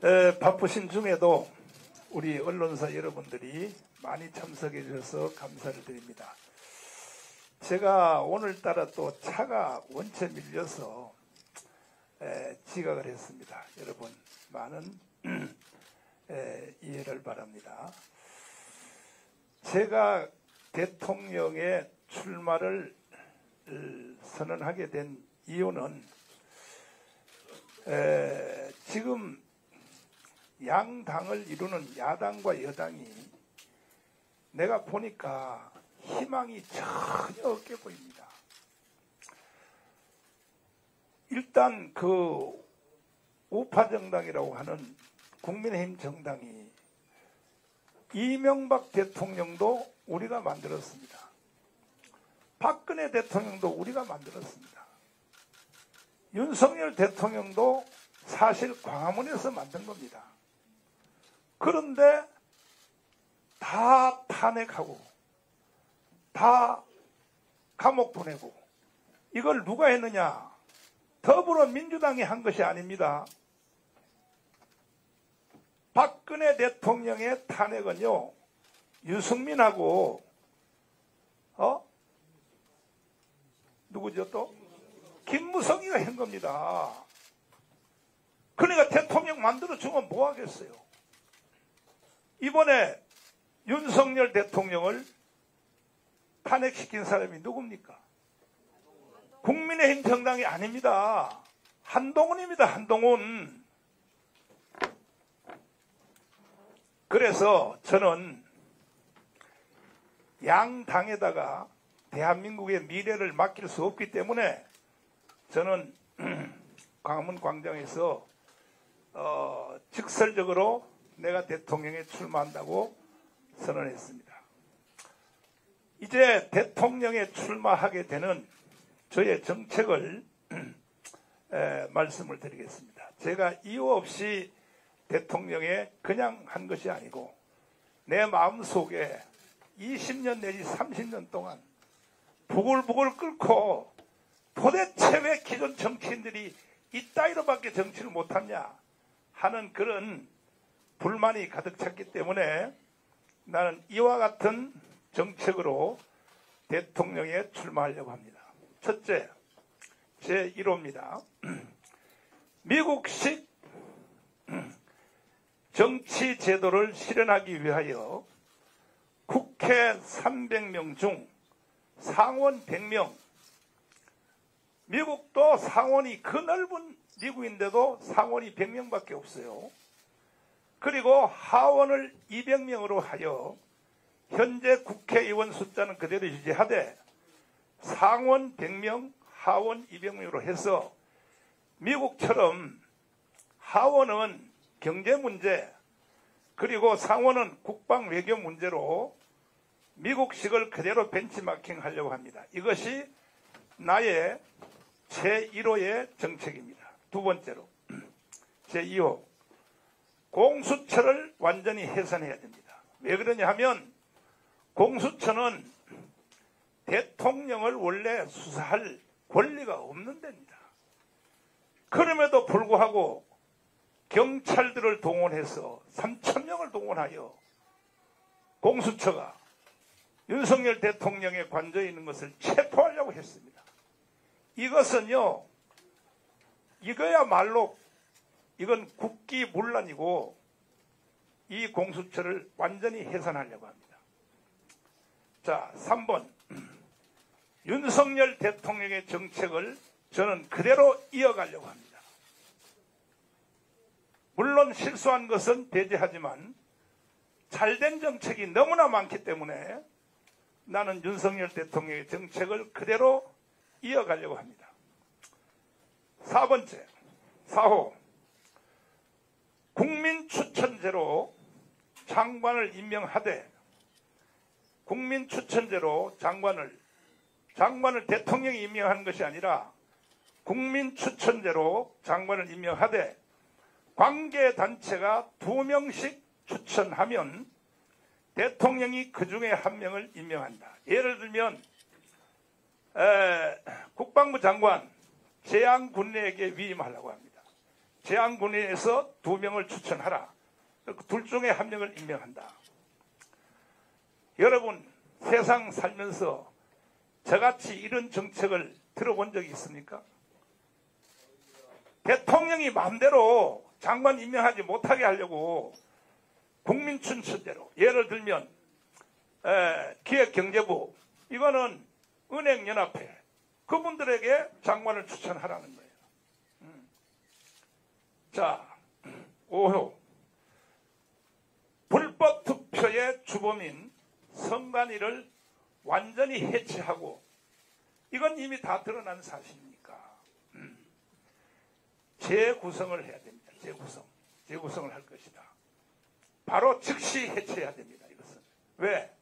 바쁘신 중에도 우리 언론사 여러분들이 많이 참석해 주셔서 감사를 드립니다. 제가 오늘따라 또 차가 원체 밀려서 지각을 했습니다. 여러분 많은 이해를 바랍니다. 제가 대통령의 출마를 선언하게 된 이유는 지금 양당을 이루는 야당과 여당이 내가 보니까 희망이 전혀 없게 보입니다. 일단 그 우파 정당이라고 하는 국민의힘 정당이 이명박 대통령도 우리가 만들었습니다. 박근혜 대통령도 우리가 만들었습니다. 윤석열 대통령도 사실 광화문에서 만든 겁니다. 그런데 다 탄핵하고 다 감옥 보내고 이걸 누가 했느냐? 더불어민주당이 한 것이 아닙니다. 박근혜 대통령의 탄핵은요, 유승민하고 누구죠 또? 김무성이가 한 겁니다. 그러니까 대통령 만들어주면 뭐 하겠어요? 이번에 윤석열 대통령을 탄핵시킨 사람이 누굽니까? 국민의힘 정당이 아닙니다. 한동훈입니다. 한동훈. 그래서 저는 양당에다가 대한민국의 미래를 맡길 수 없기 때문에 저는 광화문 광장에서 직설적으로 내가 대통령에 출마한다고 선언했습니다. 이제 대통령에 출마하게 되는 저의 정책을 말씀을 드리겠습니다. 제가 이유 없이 대통령에 그냥 한 것이 아니고 내 마음속에 20년 내지 30년 동안 부글부글 끓고 도대체 왜 기존 정치인들이 이따위로밖에 정치를 못하냐 하는 그런 불만이 가득 찼기 때문에 나는 이와 같은 정책으로 대통령에 출마하려고 합니다. 첫째, 제1호입니다. 미국식 정치 제도를 실현하기 위하여 국회 300명 중 상원 100명, 미국도 상원이 그 넓은 미국인데도 상원이 100명밖에 없어요. 그리고 하원을 200명으로 하여 현재 국회의원 숫자는 그대로 유지하되 상원 100명, 하원 200명으로 해서 미국처럼 하원은 경제 문제 그리고 상원은 국방 외교 문제로 미국식을 그대로 벤치마킹 하려고 합니다. 이것이 나의 제1호의 정책입니다. 두 번째로 제2호 공수처를 완전히 해산해야 됩니다. 왜 그러냐 하면 공수처는 대통령을 원래 수사할 권리가 없는 데입니다. 그럼에도 불구하고 경찰들을 동원해서 3,000명을 동원하여 공수처가 윤석열 대통령의 관저에 있는 것을 체포하려고 했습니다. 이것은요, 이거야말로 이건 국기문란이고 이 공수처를 완전히 해산하려고 합니다. 자, 3번. 윤석열 대통령의 정책을 저는 그대로 이어가려고 합니다. 물론 실수한 것은 배제하지만 잘된 정책이 너무나 많기 때문에 나는 윤석열 대통령의 정책을 그대로 이어가려고 합니다. 4번째, 4호. 국민추천제로 장관을 임명하되 국민추천제로 장관을 대통령이 임명하는 것이 아니라 국민추천제로 장관을 임명하되 관계단체가 2명씩 추천하면 대통령이 그 중에 1명을 임명한다. 예를 들면 국방부 장관 재향군내에게 위임하려고 합니다. 제안군에서 2명을 추천하라. 둘 중에 1명을 임명한다. 여러분, 세상 살면서 저같이 이런 정책을 들어본 적이 있습니까? 대통령이 마음대로 장관 임명하지 못하게 하려고 국민 춘천대로, 예를 들면 기획경제부, 이거는 은행연합회, 그분들에게 장관을 추천하라는 거예요. 자, 5호, 불법 투표의 주범인 선관위를 완전히 해체하고, 이건 이미 다 드러난 사실이니까 재구성을 해야 됩니다. 재구성을 할 것이다. 바로 즉시 해체해야 됩니다. 이것은 왜?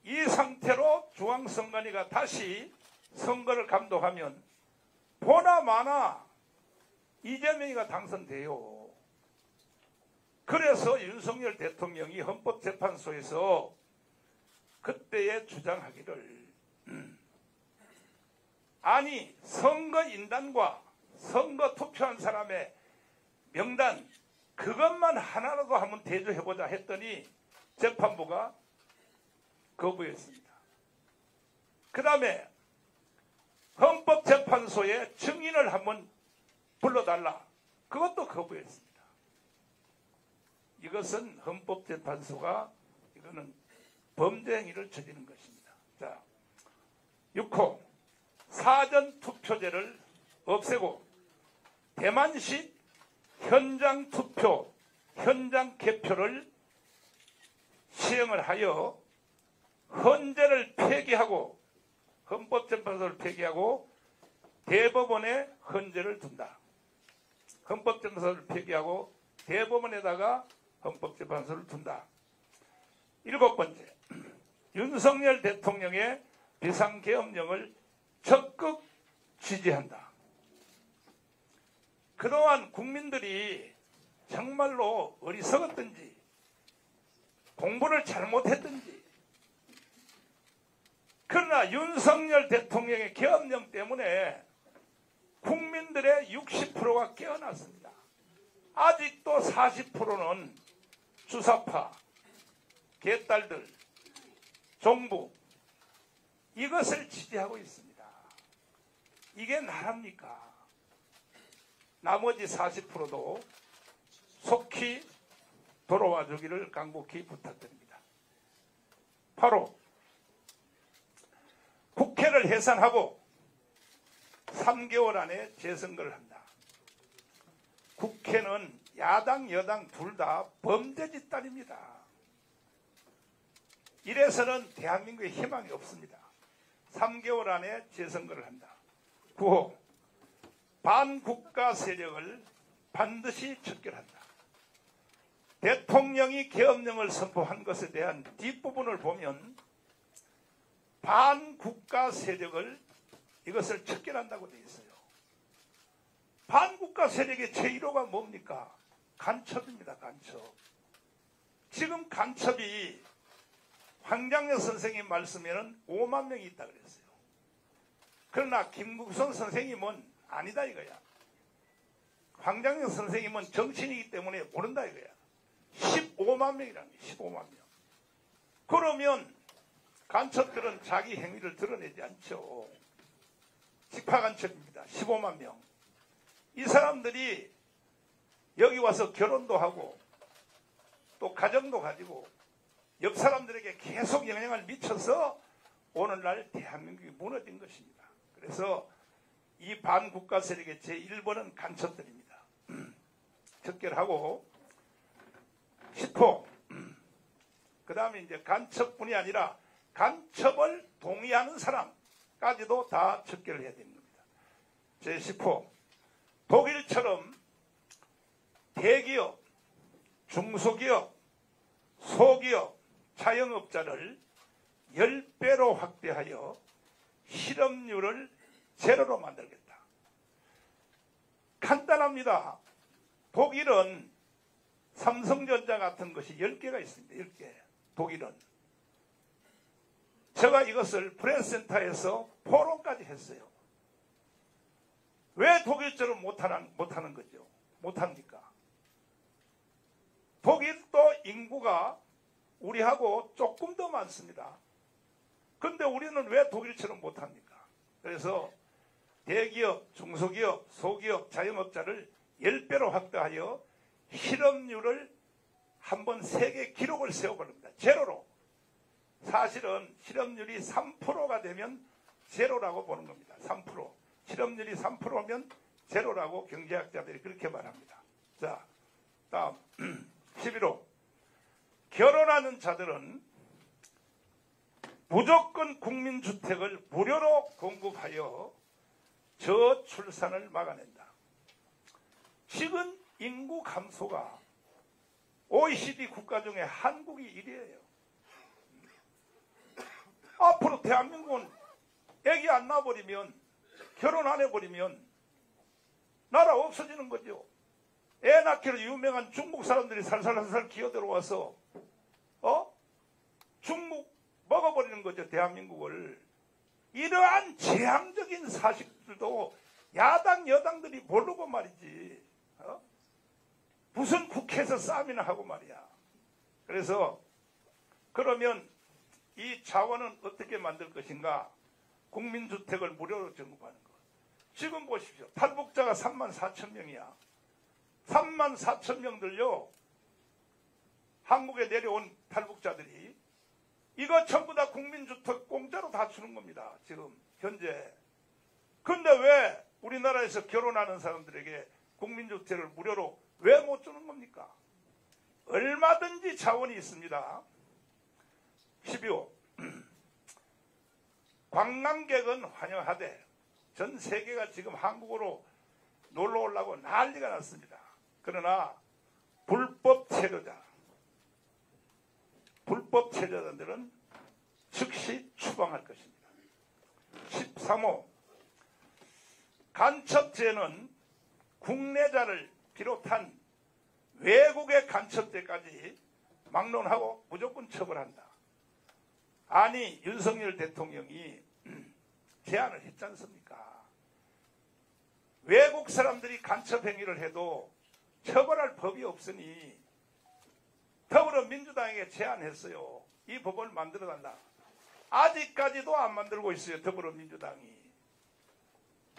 이 상태로 중앙선관위가 다시 선거를 감독하면 보나마나 이재명이가 당선돼요. 그래서 윤석열 대통령이 헌법재판소에서 그때에 주장하기를 아니, 선거인단과 선거 투표한 사람의 명단 그것만 하나라도 한번 대조해보자 했더니 재판부가 거부했습니다. 그 다음에 헌법재판소에 증인을 한번 불러달라. 그것도 거부했습니다. 이것은 헌법재판소가 이거는 범죄 행위를 저지른 것입니다. 자, 6호, 사전투표제를 없애고 대만식 현장 투표, 현장 개표를 시행을 하여 헌재를 폐기하고, 헌법재판소를 폐기하고 대법원에 헌재를 둔다. 헌법재판소를 폐기하고 대법원에다가 헌법재판소를 둔다. 7번째, 윤석열 대통령의 비상계엄령을 적극 지지한다. 그동안 국민들이 정말로 어리석었든지 공부를 잘못했든지, 그러나 윤석열 대통령의 계엄령 때문에 국민들의 60%가 깨어났습니다. 아직도 40%는 주사파, 개딸들, 종북, 이것을 지지하고 있습니다. 이게 나랍니까? 나머지 40%도 속히 돌아와 주기를 간곡히 부탁드립니다. 8호, 국회를 해산하고 3개월 안에 재선거를 한다. 국회는 야당, 여당 둘 다 범죄 집단입니다. 이래서는 대한민국에 희망이 없습니다. 3개월 안에 재선거를 한다. 9호, 반국가 세력을 반드시 척결한다. 대통령이 계엄령을 선포한 것에 대한 뒷부분을 보면 반국가 세력을 이것을 척결한다고 되어 있어요. 반국가 세력의 제1호가 뭡니까? 간첩입니다. 간첩. 지금 간첩이 황장래 선생님 말씀에는 5만 명이 있다 그랬어요. 그러나 김국선 선생님은 아니다 이거야. 황장래 선생님은 정치인이기 때문에 모른다 이거야. 15만 명이라는 거야. 15만 명. 그러면 간첩들은 자기 행위를 드러내지 않죠. 직파간첩입니다. 15만 명. 이 사람들이 여기 와서 결혼도 하고 또 가정도 가지고 옆 사람들에게 계속 영향을 미쳐서 오늘날 대한민국이 무너진 것입니다. 그래서 이 반국가 세력의 제1번은 간첩들입니다. 척결하고 10호, 그 다음에 이제 간첩뿐이 아니라 간첩을 동의하는 사람까지도 다 척결을 해야 됩니다. 제10호, 독일처럼 대기업, 중소기업, 소기업, 자영업자를 10배로 확대하여 실업률을 제로로 만들겠다. 간단합니다. 독일은 삼성전자 같은 것이 10개가 있습니다. 10개. 독일은. 제가 이것을 프레스센터에서 포럼까지 했어요. 왜 독일처럼 못하는 거죠? 못합니까? 독일도 인구가 우리하고 조금 더 많습니다. 근데 우리는 왜 독일처럼 못합니까? 그래서 대기업, 중소기업, 소기업, 자영업자를 10배로 확대하여 실업률을 한번 세계 기록을 세워버립니다. 제로로. 사실은 실업률이 3%가 되면 제로라고 보는 겁니다. 3%. 실업률이 3%면 제로라고 경제학자들이 그렇게 말합니다. 자, 다음 11호. 결혼하는 자들은 무조건 국민주택을 무료로 공급하여 저출산을 막아낸다. 지금 인구 감소가 OECD 국가 중에 한국이 1위예요. 앞으로 대한민국은 애기 안 낳아버리면, 결혼 안 해버리면 나라 없어지는 거죠. 애 낳기로 유명한 중국 사람들이 살살살살 기어들어와서 중국 먹어버리는 거죠. 대한민국을. 이러한 재앙적인 사실들도 야당 여당들이 모르고 말이지. 무슨 국회에서 싸움이나 하고 말이야. 그래서 그러면 이 자원은 어떻게 만들 것인가? 국민주택을 무료로 공급하는 것. 지금 보십시오. 탈북자가 34,000명이야. 34,000명들요. 한국에 내려온 탈북자들이 이거 전부 다 국민주택 공짜로 다 주는 겁니다. 지금 현재. 근데 왜 우리나라에서 결혼하는 사람들에게 국민주택을 무료로 왜 못 주는 겁니까? 얼마든지 자원이 있습니다. 12호. 관광객은 환영하되 전 세계가 지금 한국으로 놀러 오려고 난리가 났습니다. 그러나 불법 체류자들은 즉시 추방할 것입니다. 13호. 간첩죄는 국내자를 비롯한 외국의 간첩죄까지 막론하고 무조건 처벌한다. 아니 윤석열 대통령이 제안을 했지 않습니까? 외국 사람들이 간첩 행위를 해도 처벌할 법이 없으니 더불어민주당에게 제안했어요. 이 법을 만들어달라. 아직까지도 안 만들고 있어요. 더불어민주당이.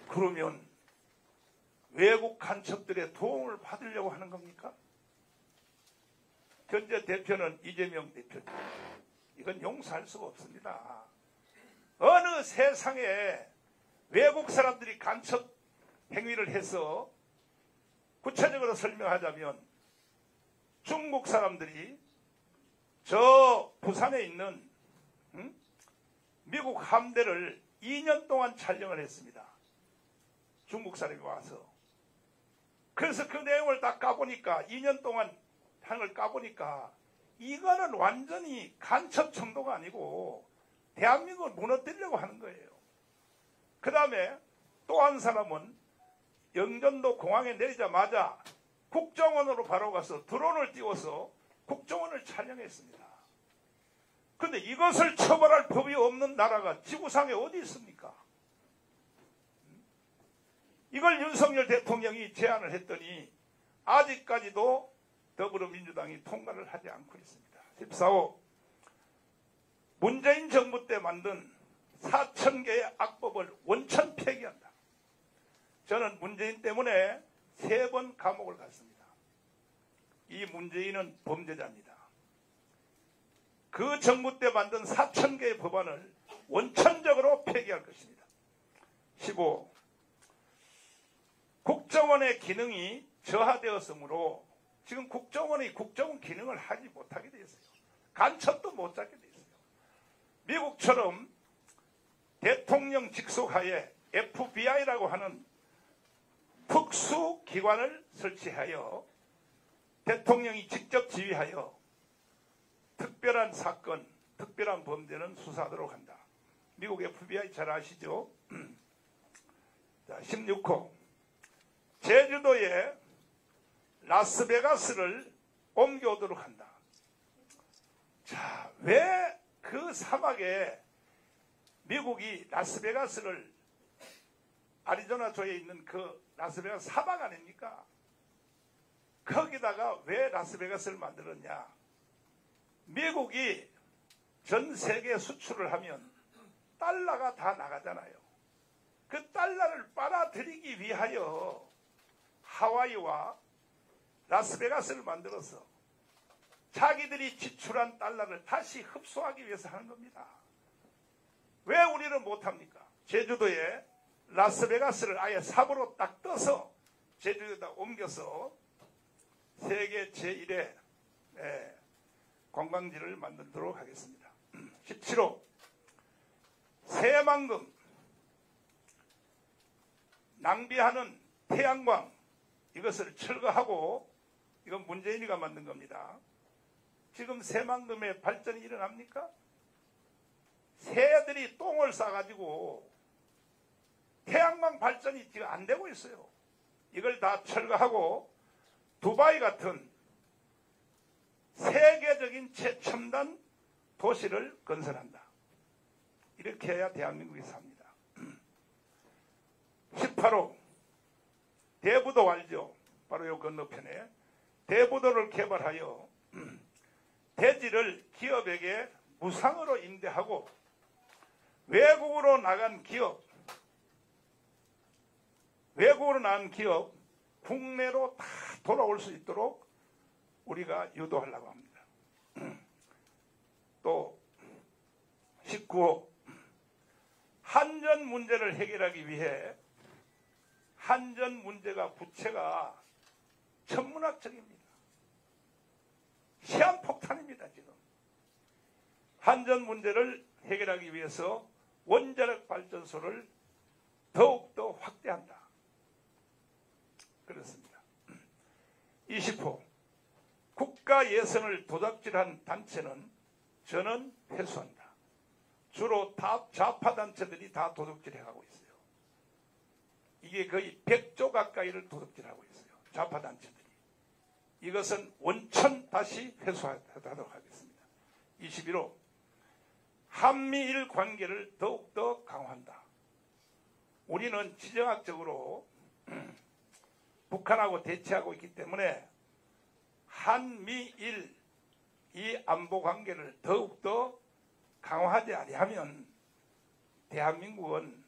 그러면 외국 간첩들의 도움을 받으려고 하는 겁니까? 현재 대표는 이재명 대표입니다. 이건 용서할 수가 없습니다. 어느 세상에 외국 사람들이 간첩 행위를 해서 구체적으로 설명하자면 중국 사람들이 저 부산에 있는 미국 함대를 2년 동안 촬영을 했습니다. 중국 사람이 와서. 그래서 그 내용을 다 까보니까 2년 동안 한 걸 까보니까 이거는 완전히 간첩 정도가 아니고 대한민국을 무너뜨리려고 하는 거예요. 그 다음에 또 한 사람은 영전도 공항에 내리자마자 국정원으로 바로 가서 드론을 띄워서 국정원을 촬영했습니다. 그런데 이것을 처벌할 법이 없는 나라가 지구상에 어디 있습니까? 이걸 윤석열 대통령이 제안을 했더니 아직까지도 더불어민주당이 통과를 하지 않고 있습니다. 14호. 문재인 정부 때 만든 4,000개의 악법을 원천 폐기한다. 저는 문재인 때문에 3번 감옥을 갔습니다. 이 문재인은 범죄자입니다. 그 정부 때 만든 4,000개의 법안을 원천적으로 폐기할 것입니다. 15. 국정원의 기능이 저하되었으므로 지금 국정원 기능을 하지 못하게 되어 있어요. 간첩도 못 잡게 되어 있어요. 미국처럼 대통령 직속하에 FBI라고 하는 특수기관을 설치하여 대통령이 직접 지휘하여 특별한 사건, 특별한 범죄는 수사하도록 한다. 미국 FBI 잘 아시죠? 자, 16호. 제주도에 라스베가스를 옮겨오도록 한다. 자, 왜 그 사막에 미국이 라스베가스를 아리조나주에 있는 그 라스베가스 사막 아닙니까? 거기다가 왜 라스베가스를 만들었냐? 미국이 전 세계 수출을 하면 달러가 다 나가잖아요. 그 달러를 빨아들이기 위하여 하와이와 라스베가스를 만들어서 자기들이 지출한 달러를 다시 흡수하기 위해서 하는 겁니다. 왜 우리는 못합니까? 제주도에 라스베가스를 아예 삽으로 딱 떠서 제주도에다 옮겨서 세계 제1의 관광지를 만들도록 하겠습니다. 17호 새만금 낭비하는 태양광 이것을 철거하고 이건 문재인이가 만든 겁니다. 지금 새만금의 발전이 일어납니까? 새들이 똥을 싸가지고 태양광 발전이 지금 안 되고 있어요. 이걸 다 철거하고 두바이 같은 세계적인 최첨단 도시를 건설한다. 이렇게 해야 대한민국이 삽니다. 18호 대부도 알죠? 바로 요 건너편에 대부도를 개발하여 대지를 기업에게 무상으로 임대하고 외국으로 나간 기업 국내로 다 돌아올 수 있도록 우리가 유도하려고 합니다. 또 19호 한전 문제를 해결하기 위해 한전 문제가 부채가 천문학적입니다. 시한폭탄입니다. 지금 한전 문제를 해결하기 위해서 원자력 발전소를 더욱더 확대한다. 그렇습니다. 20호 국가 예산을 도둑질한 단체는 저는 회수한다. 주로 좌파 단체들이 다 도둑질해가고 있어요. 이게 거의 100조 가까이를 도둑질하고 있어요. 좌파 단체들이. 이것은 원천 다시 회수하도록 하겠습니다. 21호 한미일 관계를 더욱더 강화한다. 우리는 지정학적으로 북한하고 대치하고 있기 때문에 한미일 이 안보 관계를 더욱더 강화하지 아니하면 대한민국은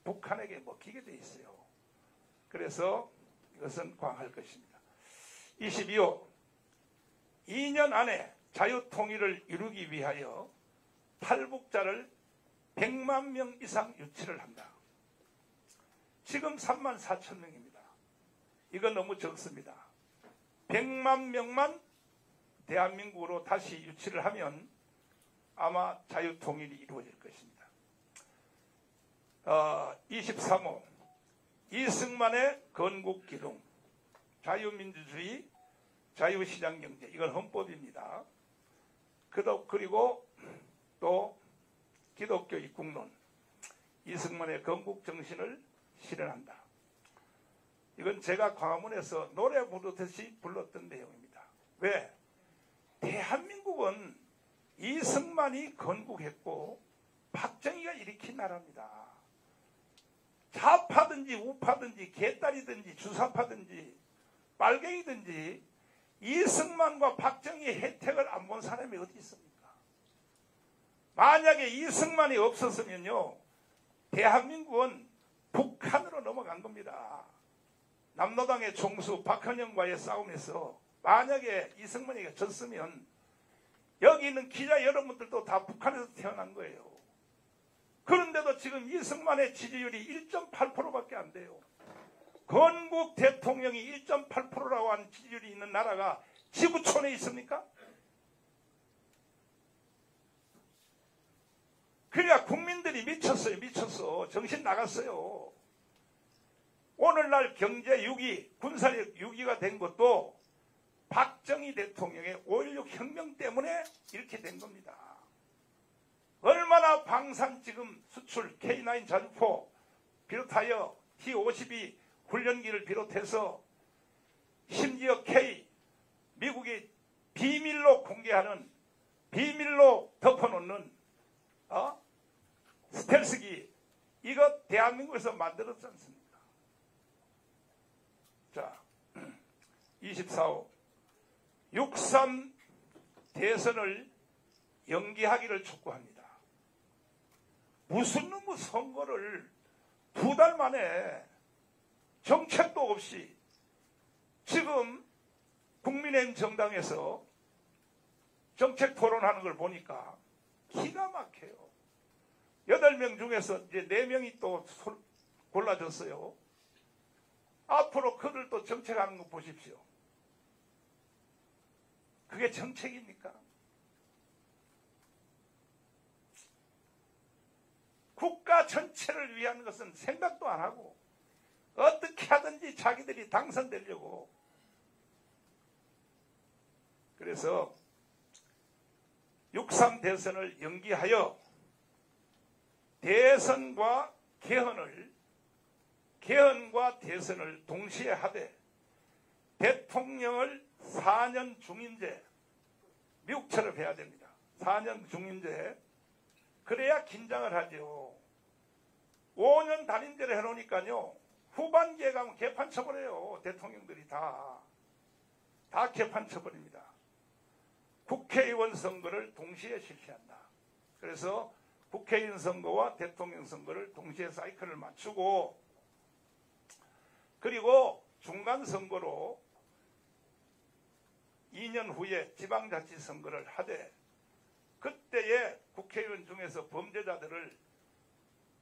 북한에게 먹히게 돼 있어요. 그래서 이것은 강화할 것입니다. 22호 2년 안에 자유통일을 이루기 위하여 탈북자를 100만 명 이상 유치를 한다. 지금 3만 4천 명입니다. 이건 너무 적습니다. 100만 명만 대한민국으로 다시 유치를 하면 아마 자유통일이 이루어질 것입니다. 23호 이승만의 건국기둥 자유민주주의 자유시장경제 이건 헌법입니다. 그리고 또 기독교 입국론 이승만의 건국정신을 실현한다. 이건 제가 광화문에서 노래 부르듯이 불렀던 내용입니다. 왜? 대한민국은 이승만이 건국했고 박정희가 일으킨 나라입니다. 좌파든지 우파든지 개딸이든지 주사파든지 빨갱이든지 이승만과 박정희의 혜택을 안 본 사람이 어디 있습니까? 만약에 이승만이 없었으면요 대한민국은 북한으로 넘어간 겁니다. 남로당의 총수 박헌영과의 싸움에서 만약에 이승만이가 졌으면 여기 있는 기자 여러분들도 다 북한에서 태어난 거예요. 그런데도 지금 이승만의 지지율이 1.8%밖에 안 돼요. 건국 대통령이 1.8%라고 하는 지지율이 있는 나라가 지구촌에 있습니까? 그러니까 국민들이 미쳤어. 정신 나갔어요. 오늘날 경제 6위, 군사력 6위가 된 것도 박정희 대통령의 5.16 혁명 때문에 이렇게 된 겁니다. 얼마나 방산 지금 수출 K9 자주포 비롯하여 T-52 훈련기를 비롯해서 심지어 K 미국이 비밀로 공개하는 비밀로 덮어놓는 스텔스기 이거 대한민국에서 만들었지 않습니까? 자 24 4.5 6.3 대선을 연기하기를 촉구합니다. 무슨 놈의 선거를 2달 만에 정책도 없이 지금 국민의힘 정당에서 정책 토론하는 걸 보니까 기가 막혀요. 8명 중에서 이제 4명이 또 골라졌어요. 앞으로 그들도 정책하는 거 보십시오. 그게 정책입니까? 국가 전체를 위한 것은 생각도 안 하고 어떻게 하든지 자기들이 당선되려고. 그래서 6.3 대선을 연기하여 대선과 개헌과 대선을 동시에 하되 대통령을 4년 중임제, 미국처럼 해야 됩니다. 4년 중임제. 그래야 긴장을 하죠. 5년 단임제를 해놓으니까요. 후반기에 가면 개판 쳐버려요. 대통령들이 다 개판 쳐버립니다. 국회의원 선거를 동시에 실시한다. 그래서 국회의원 선거와 대통령 선거를 동시에 사이클을 맞추고, 그리고 중간 선거로 2년 후에 지방자치 선거를 하되, 그때에 국회의원 중에서 범죄자들을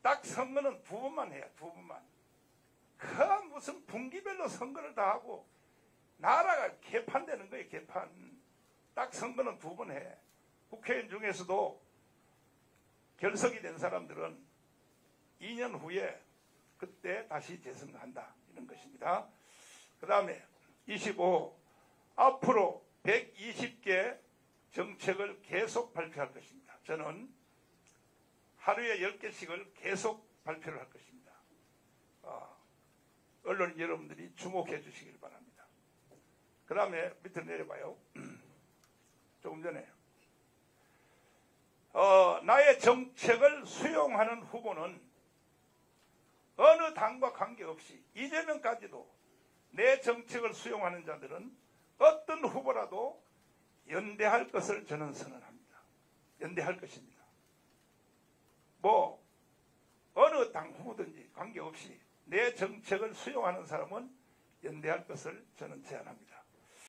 딱 선거는 2번만 해요. 2번만. 그 무슨 분기별로 선거를 다 하고 나라가 개판되는 거예요. 개판. 딱 선거는 2번 해. 국회의원 중에서도 결석이 된 사람들은 2년 후에 그때 다시 재선한다. 이런 것입니다. 그 다음에 25. 앞으로 120개 정책을 계속 발표할 것입니다. 저는 하루에 10개씩을 계속 발표를 할 것입니다. 언론 여러분들이 주목해 주시길 바랍니다. 그 다음에 밑으로 내려봐요. 조금 전에 나의 정책을 수용하는 후보는 어느 당과 관계없이 이재명까지도 내 정책을 수용하는 자들은 어떤 후보라도 연대할 것을 저는 선언합니다. 연대할 것입니다. 뭐 어느 당 후보든지 관계없이 내 정책을 수용하는 사람은 연대할 것을 저는 제안합니다.